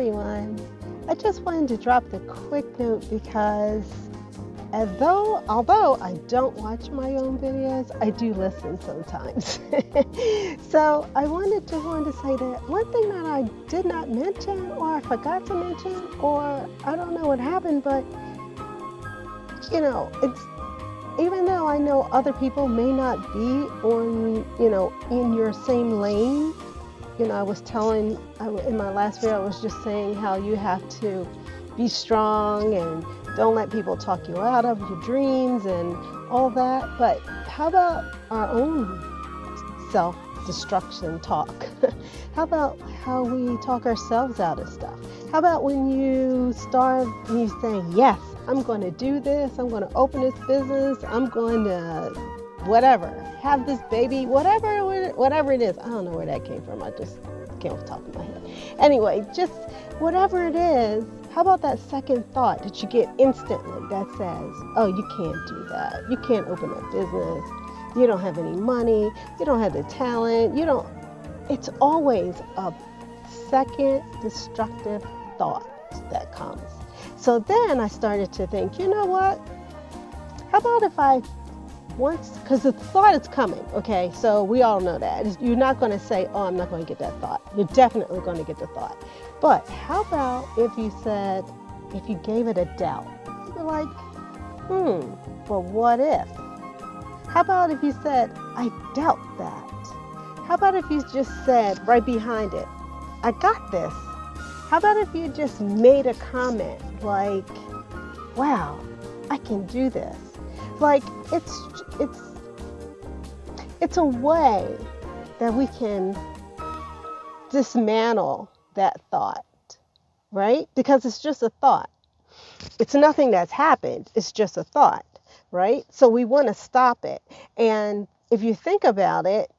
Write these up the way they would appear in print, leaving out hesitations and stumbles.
everyone. I just wanted to drop the quick note because although I don't watch my own videos, I do listen sometimes. So I wanted to say that one thing that I did not mention, or I forgot to mention, or I don't know what happened, but it's even though I know other people may not be on, in your same lane. I was in my last video, I was just saying how you have to be strong and don't let people talk you out of your dreams and all that. But how about our own self-destruction talk? How about how we talk ourselves out of stuff? How about when you start and you say, yes, I'm going to do this, I'm going to open this business, I'm going to whatever, have this baby, whatever it is. I don't know where that came from. I just came off the top of my head. Anyway, just whatever it is, how about that second thought that you get instantly that says, oh, you can't do that. You can't open a business. You don't have any money. You don't have the talent. It's always a second destructive thought that comes. So then I started to think, you know what? How about if I because the thought is coming, okay? So we all know that. You're not going to say, oh, I'm not going to get that thought. You're definitely going to get the thought. But how about if you gave it a doubt? You're like, but what if? How about if you said, I doubt that? How about if you just said right behind it, I got this? How about if you just made a comment like, wow, I can do this? Like, it's a way that we can dismantle that thought, right? Because it's just a thought. It's nothing that's happened. It's just a thought, right? So we want to stop it. And if you think about it,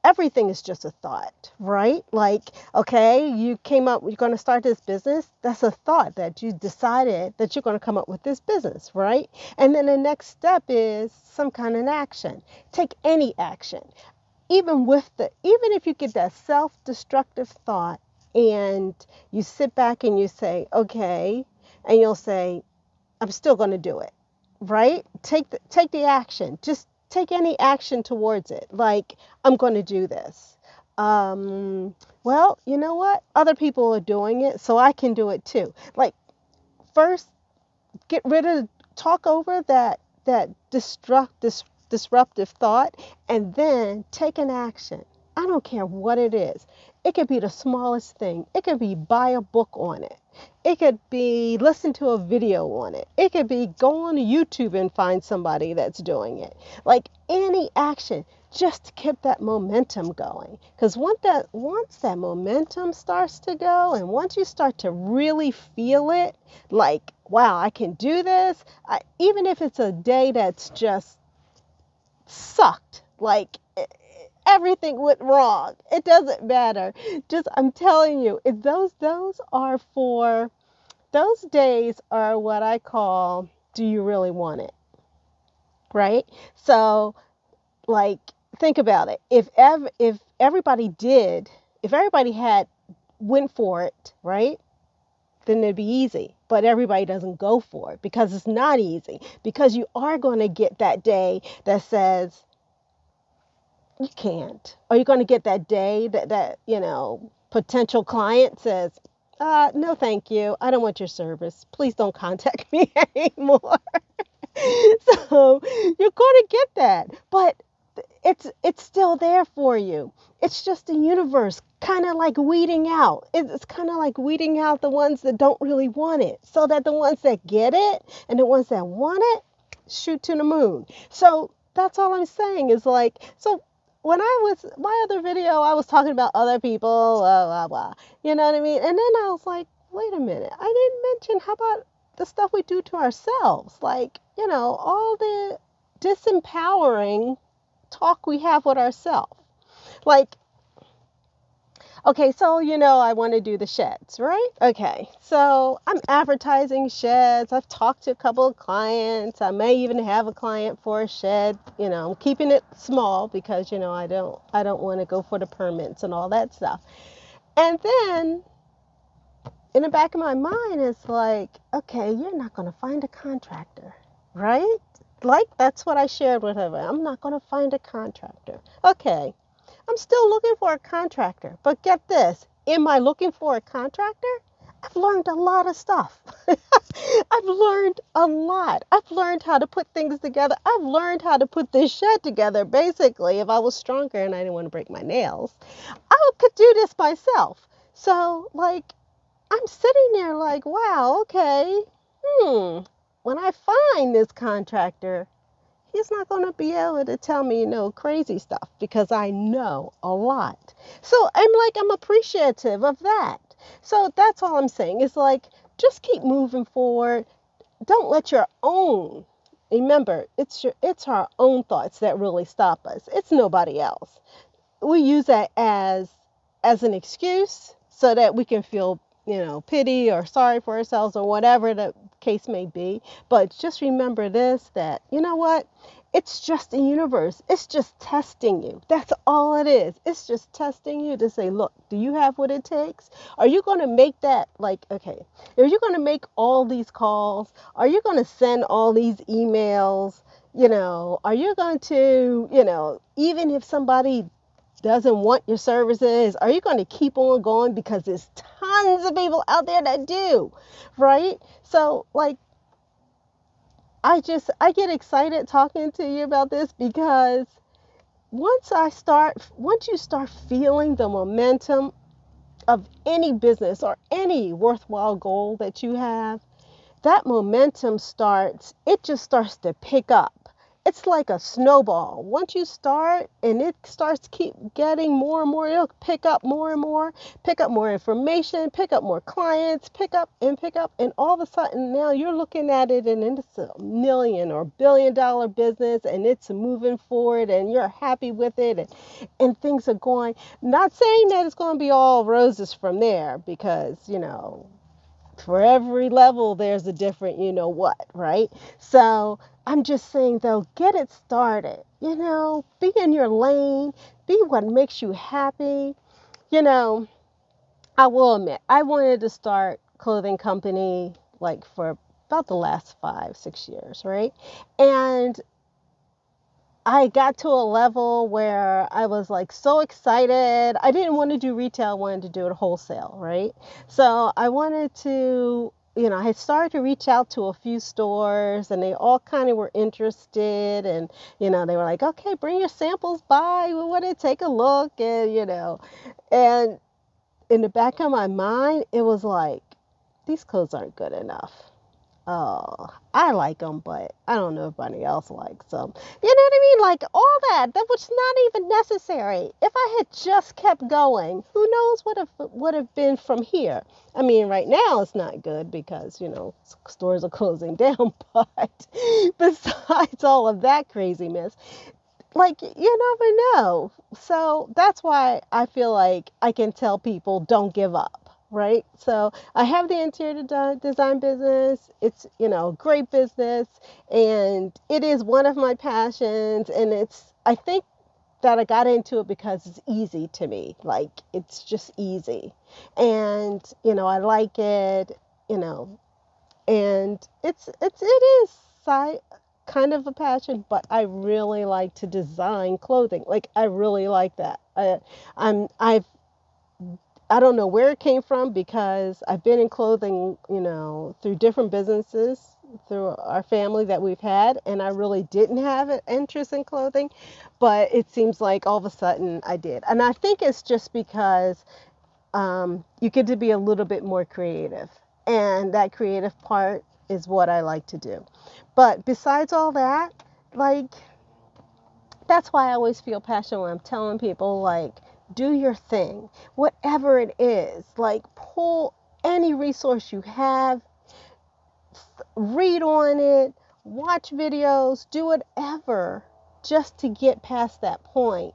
everything is just a thought, right? Like, okay, you're going to start this business. That's a thought that you decided that you're going to come up with this business, right? And then the next step is some kind of action. Take any action. Even if you get that self-destructive thought and you sit back and you say, okay, and you'll say, I'm still going to do it, right? Take the action. Just take any action towards it. Like, I'm going to do this. Well, you know what? Other people are doing it, so I can do it too. Like, first, talk over that disruptive thought, and then take an action. I don't care what it is. It could be the smallest thing. It could be buy a book on it. It could be listen to a video on it. It could be go on YouTube and find somebody that's doing it. Like, any action, just to keep that momentum going. Because once that momentum starts to go, and once you start to really feel it, like, wow, I can do this. Even if it's a day that's just sucked, like everything went wrong, it doesn't matter. Just, I'm telling you, those days are what I call, do you really want it? Right? So, like, think about it. If everybody went for it, right? Then it'd be easy. But everybody doesn't go for it because it's not easy. Because you are going to get that day that says, you can't. Or you're going to get that day that potential client says, no, thank you. I don't want your service. Please don't contact me anymore. So you're going to get that. But it's still there for you. It's just the universe kind of like weeding out. It's kind of like weeding out the ones that don't really want it, so that the ones that get it and the ones that want it shoot to the moon. So that's all I'm saying is, like, so when my other video, I was talking about other people, blah, blah, blah. You know what I mean? And then I was like, wait a minute. I didn't mention, how about the stuff we do to ourselves? Like, all the disempowering talk we have with ourselves. Like, okay, so I want to do the sheds, right? Okay, so I'm advertising sheds. I've talked to a couple of clients. I may even have a client for a shed. I'm keeping it small because I don't want to go for the permits and all that stuff. And then in the back of my mind, it's like, okay, you're not going to find a contractor, right? Like, that's what I shared with her. I'm not going to find a contractor. Okay, I'm still looking for a contractor. But get this, am I looking for a contractor? I've learned a lot of stuff. I've learned a lot. I've learned how to put things together. I've learned how to put this shed together. Basically, if I was stronger and I didn't want to break my nails, I could do this myself. So, like, I'm sitting there like, wow, okay, when I find this contractor, he's not going to be able to tell me no crazy stuff because I know a lot. So I'm appreciative of that. So that's all I'm saying. It's like, just keep moving forward. Don't let your own, remember, it's our own thoughts that really stop us. It's nobody else. We use that as an excuse so that we can feel, pity or sorry for ourselves or whatever the case may be. But just remember this, that you know what, it's just the universe. It's just testing you. That's all it is. It's just testing you to say, look, do you have what it takes? Are you going to make that, like, okay, are you going to make all these calls? Are you going to send all these emails? Are you going to, even if somebody doesn't want your services, are you going to keep on going because there's tons of people out there that do, right? So, like, I get excited talking to you about this because once you start feeling the momentum of any business or any worthwhile goal that you have, that momentum it just starts to pick up. It's like a snowball. Once you start and it starts keep getting more and more, it'll pick up more and more, pick up more information, pick up more clients, pick up, and all of a sudden now you're looking at it and it's a million or $1 billion business and it's moving forward and you're happy with it, and things are going. Not saying that it's going to be all roses from there because, for every level there's a different what, right? So I'm just saying, though, get it started. Be in your lane, be what makes you happy. you know I will admit, I wanted to start clothing company like for about the last 5-6 years, right? And I got to a level where I was like so excited. I didn't want to do retail, I wanted to do it wholesale, right? So I wanted to, I had started to reach out to a few stores and they all kind of were interested. And, they were like, okay, bring your samples by. We want to take a look. And in the back of my mind, it was like, these clothes aren't good enough. Oh, I like them, but I don't know if anybody else likes them. You know what I mean? Like all that was not even necessary. If I had just kept going, who knows what would have been from here? I mean, right now it's not good because stores are closing down. But besides all of that craziness, like you never know. So that's why I feel like I can tell people don't give up, right? So I have the interior design business. It's great business, and it is one of my passions. And I think that I got into it because it's easy to me. Like it's just easy, and I like it. You know, and it is side kind of a passion, but I really like to design clothing. Like I really like that. I'm I've I don't know where it came from because I've been in clothing, through different businesses through our family that we've had, and I really didn't have an interest in clothing, but it seems like all of a sudden I did. And I think it's just because you get to be a little bit more creative. And that creative part is what I like to do. But besides all that, like, that's why I always feel passionate when I'm telling people, like, do your thing, whatever it is. Like, pull any resource you have, read on it, watch videos, do whatever just to get past that point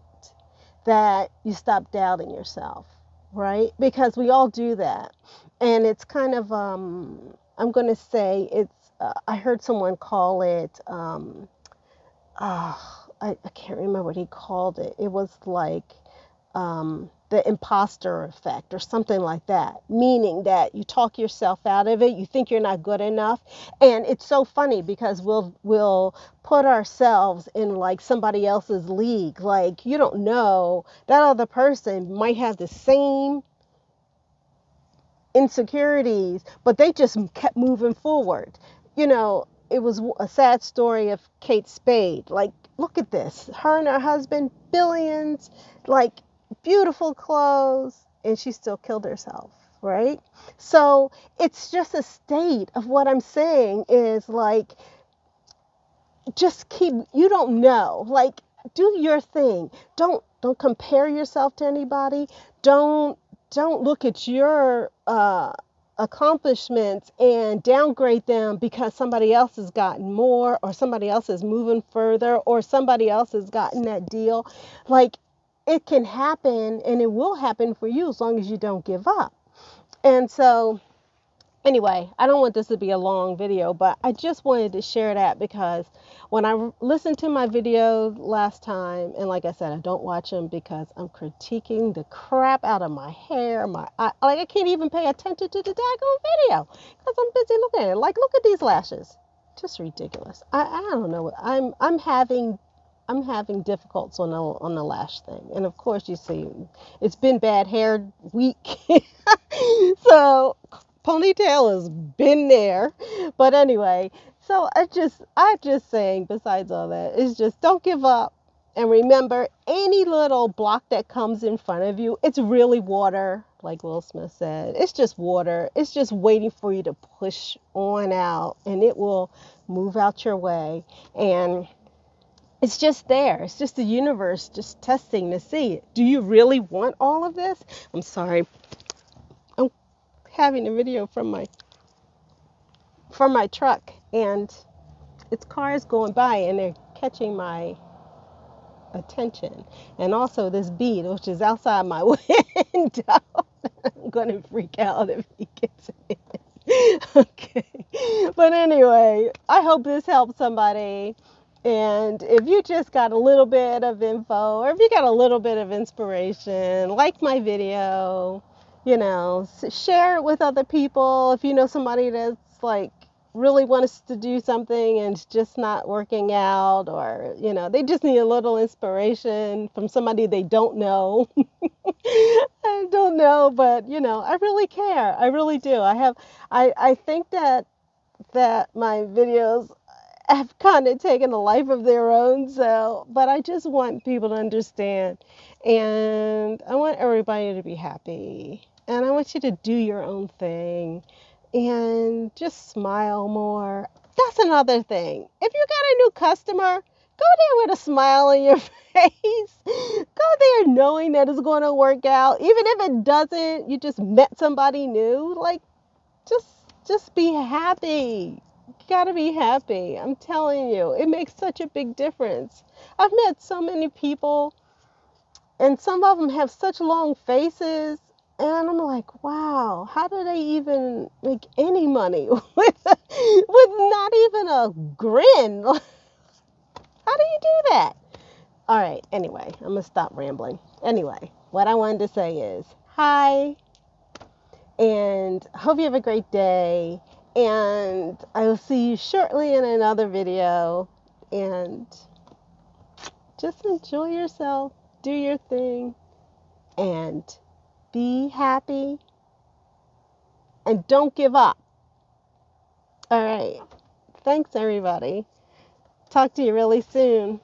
that you stop doubting yourself, right? Because we all do that. And it's kind of, I'm going to say I heard someone call it, I can't remember what he called it. It was like, the imposter effect or something like that, meaning that you talk yourself out of it, you think you're not good enough. And it's so funny because we'll put ourselves in like somebody else's league. Like, you don't know, that other person might have the same insecurities, but they just kept moving forward. You know, it was a sad story of Kate Spade. Like, look at this. Her and her husband, billions, like beautiful clothes, and she still killed herself, right? So it's just a state of what I'm saying is like, just keep, you don't know. Like, do your thing. Don't compare yourself to anybody. Don't look at your accomplishments and downgrade them because somebody else has gotten more, or somebody else is moving further, or somebody else has gotten that deal. Like, it can happen, and it will happen for you as long as you don't give up. And so anyway, I don't want this to be a long video, but I just wanted to share that because when I listened to my video last time, and like I said, I don't watch them because I'm critiquing the crap out of my hair, like I can't even pay attention to the daggone video because I'm busy looking at it. Like, look at these lashes, just ridiculous. I don't know. I'm having difficulties on the lash thing, and of course you see, it's been bad hair week, so ponytail has been there. But anyway, so I just saying, besides all that, is just don't give up. And remember, any little block that comes in front of you, it's really water, like Will Smith said. It's just water. It's just waiting for you to push on out, and it will move out your way. And it's just there. It's just the universe just testing to see, do you really want all of this? I'm sorry. I'm having a video from my truck, and it's cars going by and they're catching my attention, and also this bee which is outside my window. I'm gonna freak out if he gets it. Okay, but anyway, I hope this helps somebody. And if you just got a little bit of info, or if you got a little bit of inspiration, like my video, share it with other people. If you know somebody that's like really wants to do something and it's just not working out, or they just need a little inspiration from somebody they don't know. I don't know, but I really care. I really do. I think that my videos have kind of taken a life of their own. So, but I just want people to understand, and I want everybody to be happy, and I want you to do your own thing, and just smile more. That's another thing. If you got a new customer, go there with a smile on your face. Go there knowing that it's going to work out, even if it doesn't. You just met somebody new. Like, just just be happy. You gotta be happy. I'm telling you, it makes such a big difference. I've met so many people, and some of them have such long faces, and I'm like, wow, how do they even make any money with not even a grin? How do you do that? All right, anyway, I'm gonna stop rambling. Anyway, what I wanted to say is hi, and hope you have a great day. And I will see you shortly in another video. And just enjoy yourself, do your thing, and be happy. And don't give up. All right. Thanks, everybody. Talk to you really soon.